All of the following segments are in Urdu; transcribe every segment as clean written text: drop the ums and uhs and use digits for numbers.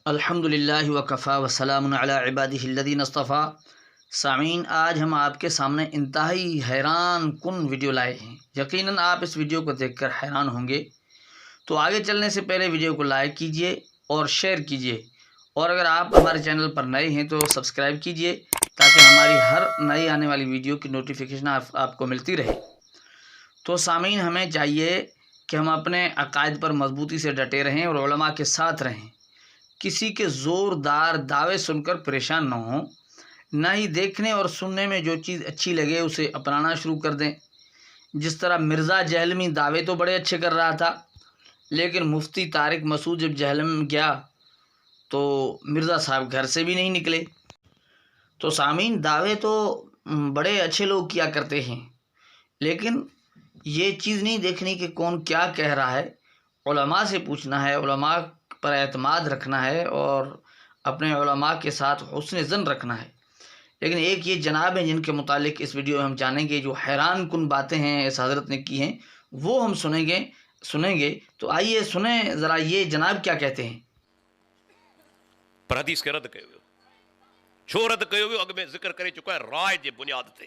الحمدللہ وکفا وسلام علی عبادہ الذین اصطفیٰ۔ سامعین، آج ہم آپ کے سامنے انتہائی حیران کن ویڈیو لائے ہیں۔ یقیناً آپ اس ویڈیو کو دیکھ کر حیران ہوں گے۔ تو آگے چلنے سے پہلے ویڈیو کو لائک کیجئے اور شیئر کیجئے، اور اگر آپ ہمارے چینل پر نئے ہیں تو سبسکرائب کیجئے تاکہ ہماری ہر نئی آنے والی ویڈیو کی نوٹیفیکیشن آپ کو ملتی رہے۔ تو سامعین، ہمیں چاہیے کہ ہم اپنے عقائد پر مضبوطی سے ڈٹے رہیں اور علماء کے ساتھ رہیں۔ کسی کے زوردار دعوے سن کر پریشان نہ ہوں، نہ ہی دیکھنے اور سننے میں جو چیز اچھی لگے اسے اپنانا شروع کر دیں۔ جس طرح مرزا جہلمی دعوے تو بڑے اچھے کر رہا تھا، لیکن مفتی طارق مسعود جب جہلم گیا تو مرزا صاحب گھر سے بھی نہیں نکلے۔ تو سامعین، دعوے تو بڑے اچھے لوگ کیا کرتے ہیں، لیکن یہ چیز نہیں دیکھنی کہ کون کیا کہہ رہا ہے۔ علماء سے پوچھنا ہے، علماء پر اعتماد رکھنا ہے اور اپنے علماء کے ساتھ حسن ظن رکھنا ہے۔ لیکن ایک یہ جناب ہیں جن کے متعلق اس ویڈیو میں ہم جانیں گے، جو حیران کن باتیں ہیں اس حضرت نے کی ہیں، وہ ہم سنیں گے۔ تو آئیے سنیں ذرا یہ جناب کیا کہتے ہیں۔ پر حدیث کے رد کیو ویو، چھو رد کیو ویو؟ اگ میں ذکر کرے چکا ہے رائے جے بنیاد تے،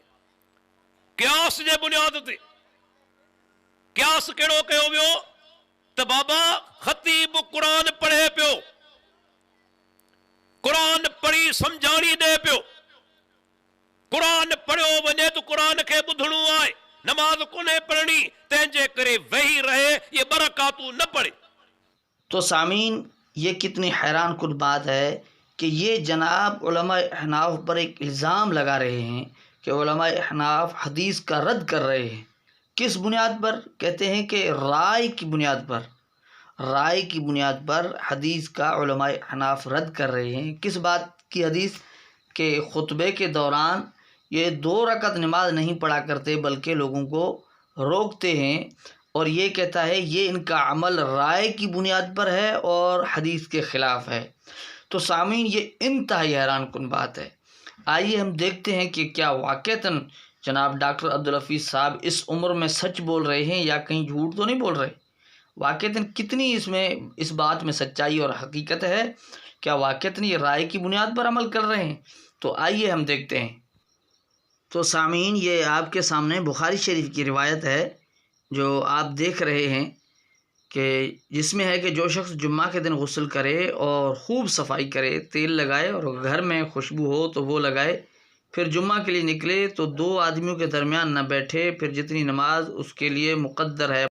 قیاس جے بنیاد تے۔ قیاس کیڑو کیو ویو؟ تو بابا خطیب قرآن پڑھے پیو، قرآن پڑھی سمجھانی دے پیو، قرآن پڑھو ونے تو قرآن کے بدھڑو آئے، نماز کونے پڑھنی تینجے کرے وہی رہے، یہ برکاتو نہ پڑھے۔ تو سامعین، یہ کتنی حیران کن بات ہے کہ یہ جناب علماء احناف پر ایک الزام لگا رہے ہیں کہ علماء احناف حدیث کا رد کر رہے ہیں۔ کس بنیاد پر؟ کہتے ہیں کہ رائے کی بنیاد پر حدیث کا علماء احناف رد کر رہے ہیں۔ کس بات کی حدیث؟ کہ خطبے کے دوران یہ 2 رکعت نماز نہیں پڑھا کرتے بلکہ لوگوں کو روکتے ہیں، اور یہ کہتا ہے یہ ان کا عمل رائے کی بنیاد پر ہے اور حدیث کے خلاف ہے۔ تو سامعین، یہ انتہائی حیران کن بات ہے۔ آئیے ہم دیکھتے ہیں کہ کیا واقعتاً جناب ڈاکٹر عبدالحفیظ صاحب اس عمر میں سچ بول رہے ہیں یا کہیں جھوٹ تو نہیں بول رہے۔ واقعتاً کتنی اس بات میں سچائی اور حقیقت ہے؟ کیا واقعتاً یہ رائے کی بنیاد پر عمل کر رہے ہیں؟ تو آئیے ہم دیکھتے ہیں۔ تو سامعین، یہ آپ کے سامنے بخاری شریف کی روایت ہے جو آپ دیکھ رہے ہیں، کہ جس میں ہے کہ جو شخص جمعہ کے دن غسل کرے اور خوب صفائی کرے، تیل لگائے اور گھر میں خوشبو ہو تو وہ لگائے، پھر جمعہ کے لیے نکلے تو 2 آدمیوں کے درمیان نہ بیٹھے، پھر جتنی نماز اس کے لیے مقدر ہے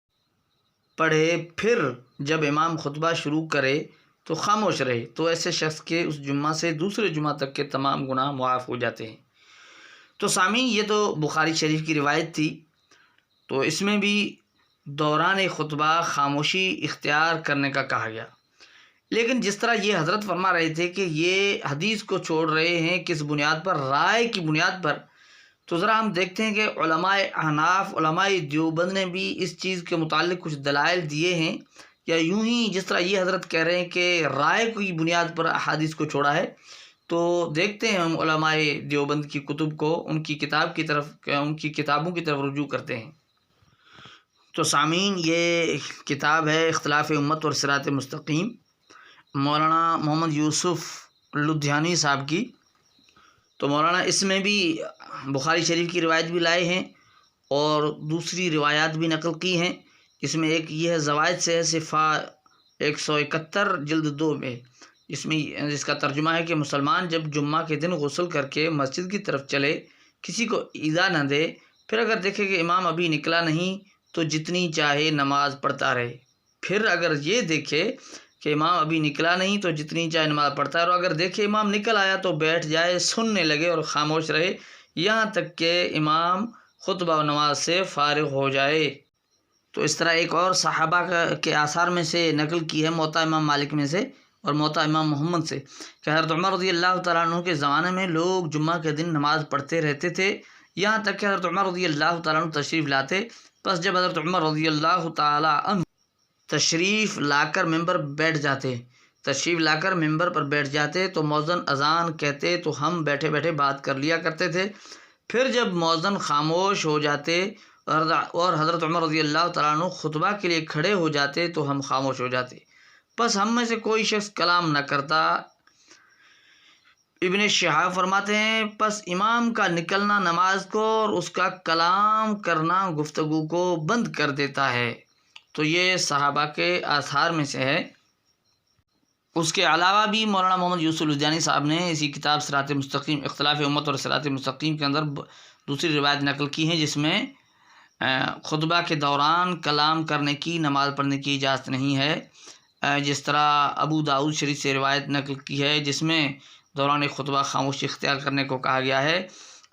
پڑھے، پھر جب امام خطبہ شروع کرے تو خاموش رہے، تو ایسے شخص کے اس جمعہ سے دوسرے جمعہ تک کے تمام گناہ معاف ہو جاتے ہیں۔ تو سامعین، یہ تو بخاری شریف کی روایت تھی، تو اس میں بھی دوران خطبہ خاموشی اختیار کرنے کا کہا گیا۔ لیکن جس طرح یہ حضرت فرما رہے تھے کہ یہ حدیث کو چھوڑ رہے ہیں کس بنیاد پر؟ رائے کی بنیاد پر۔ تو ذرا ہم دیکھتے ہیں کہ علماء احناف، علماء دیوبند نے بھی اس چیز کے متعلق کچھ دلائل دیے ہیں، یا یوں ہی جس طرح یہ حضرت کہہ رہے ہیں کہ رائے کی بنیاد پر احادیث کو چھوڑا ہے۔ تو دیکھتے ہیں ہم علماء دیوبند کی کتب کو، ان کی کتابوں کی طرف رجوع کرتے ہیں۔ تو سامعین، یہ کتاب ہے اختلاف امت اور صراط مستقیم، مولانا محمد یوسف لدھیانوی صاحب کی۔ تو مولانا اس میں بھی بخاری شریف کی روایت بھی لائے ہیں اور دوسری روایات بھی نقل کی ہیں۔ اس میں ایک یہ ہے زوائد سے ہے، صفحہ 171 جلد 2 میں، جس کا ترجمہ ہے کہ مسلمان جب جمعہ کے دن غسل کر کے مسجد کی طرف چلے، کسی کو ایذا نہ دے، پھر اگر دیکھے کہ امام ابھی نکلا نہیں تو جتنی چاہے نماز پڑھتا رہے، پھر اگر یہ دیکھے کہ امام ابھی نکلا نہیں تو جتنی چاہے نماز پڑھتا رہے، اور اگر دیکھے امام نکل آیا تو بیٹھ جائے، سننے لگے اور خاموش رہے یہاں تک کہ امام خطبہ و نماز سے فارغ ہو جائے۔ تو اس طرح ایک اور صحابہ کے آثار میں سے نقل کی ہے، موطا امام مالک میں سے اور موطا امام محمد سے، کہ حضرت عمر رضی اللہ تعالیٰ عنہ کے زمانے میں لوگ جمعہ کے دن نماز پڑھتے رہتے تھے، یہاں تک کہ حضرت عمر رضی اللہ تعالیٰ عنہ تشریف لاتے۔ پس جب حضرت عمر رضی اللہ تعالیٰ عنہ تشریف لا کر ممبر پر بیٹھ جاتے تو مؤذن اذان کہتے تو ہم بیٹھے بیٹھے بات کر لیا کرتے تھے، پھر جب مؤذن خاموش ہو جاتے اور حضرت عمر رضی اللہ تعالیٰ عنہ خطبہ کے لیے کھڑے ہو جاتے تو ہم خاموش ہو جاتے، بس ہم میں سے کوئی شخص کلام نہ کرتا۔ ابن شہاب فرماتے ہیں پس امام کا نکلنا نماز کو اور اس کا کلام کرنا گفتگو کو بند کر دیتا ہے۔ تو یہ صحابہ کے آثار میں سے ہے۔ اس کے علاوہ بھی مولانا محمد یوسف الجانی صاحب نے اسی کتاب صراط مستقیم اختلاف امت اور صراط مستقیم کے اندر دوسری روایت نقل کی ہیں جس میں خطبہ کے دوران کلام کرنے کی، نماز پڑھنے کی اجازت نہیں ہے، جس طرح ابو داؤد شریف سے روایت نقل کی ہے جس میں دوران خطبہ خاموشی اختیار کرنے کو کہا گیا ہے،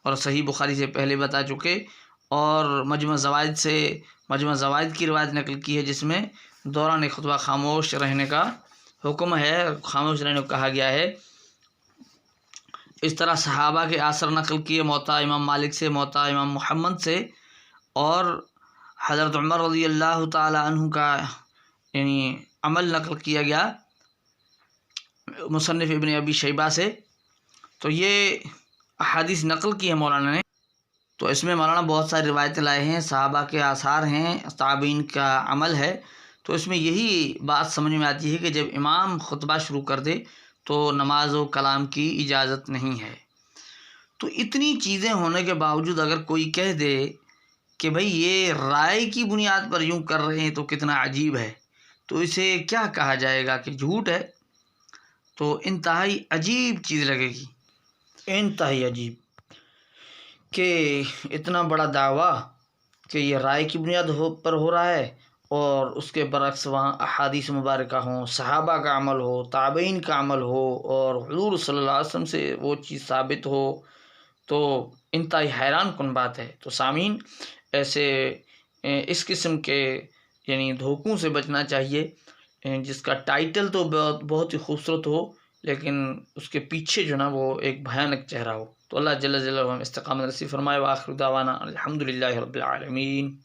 اور صحیح بخاری سے پہلے بتا چکے، اور مجمع زوائد کی روایت نقل کی ہے جس میں دوران خطبہ خاموش رہنے کا حکم ہے، خاموش رہنے کو کہا گیا ہے۔ اس طرح صحابہ کے آثر نقل کیے، موطا امام مالک سے، موطا امام محمد سے، اور حضرت عمر رضی اللہ تعالی عنہ کا یعنی عمل نقل کیا گیا مصنف ابن ابی شیبہ سے۔ تو یہ احادیث نقل کی ہے مولانا نے، تو اس میں مولانا بہت ساری روایتیں لائے ہیں، صحابہ کے آثار ہیں، تابعین کا عمل ہے۔ تو اس میں یہی بات سمجھ میں آتی ہے کہ جب امام خطبہ شروع کر دے تو نماز و کلام کی اجازت نہیں ہے۔ تو اتنی چیزیں ہونے کے باوجود اگر کوئی کہہ دے کہ بھئی یہ رائے کی بنیاد پر یوں کر رہے ہیں تو کتنا عجیب ہے، تو اسے کیا کہا جائے گا کہ جھوٹ ہے؟ تو انتہائی عجیب چیز لگے گی، انتہائی عجیب کہ اتنا بڑا دعویٰ کہ یہ رائے کی بنیاد پر ہو رہا ہے، اور اس کے برعکس وہاں احادیث مبارکہ ہوں، صحابہ کا عمل ہو، تابعین کا عمل ہو، اور حضور صلی اللہ علیہ وسلم سے وہ چیز ثابت ہو، تو انتہائی حیران کن بات ہے۔ تو سامعین ایسے اس قسم کے یعنی دھوکوں سے بچنا چاہیے، جس کا ٹائٹل تو بہت ہی خوبصورت ہو لیکن اس کے پیچھے جو نا وہ ایک بھیانک چہرہ ہو۔ تو اللہ جل جلالہ ہم استقامت نصیب فرمائے۔ وآخر دعوانا الحمدللہ رب العالمین۔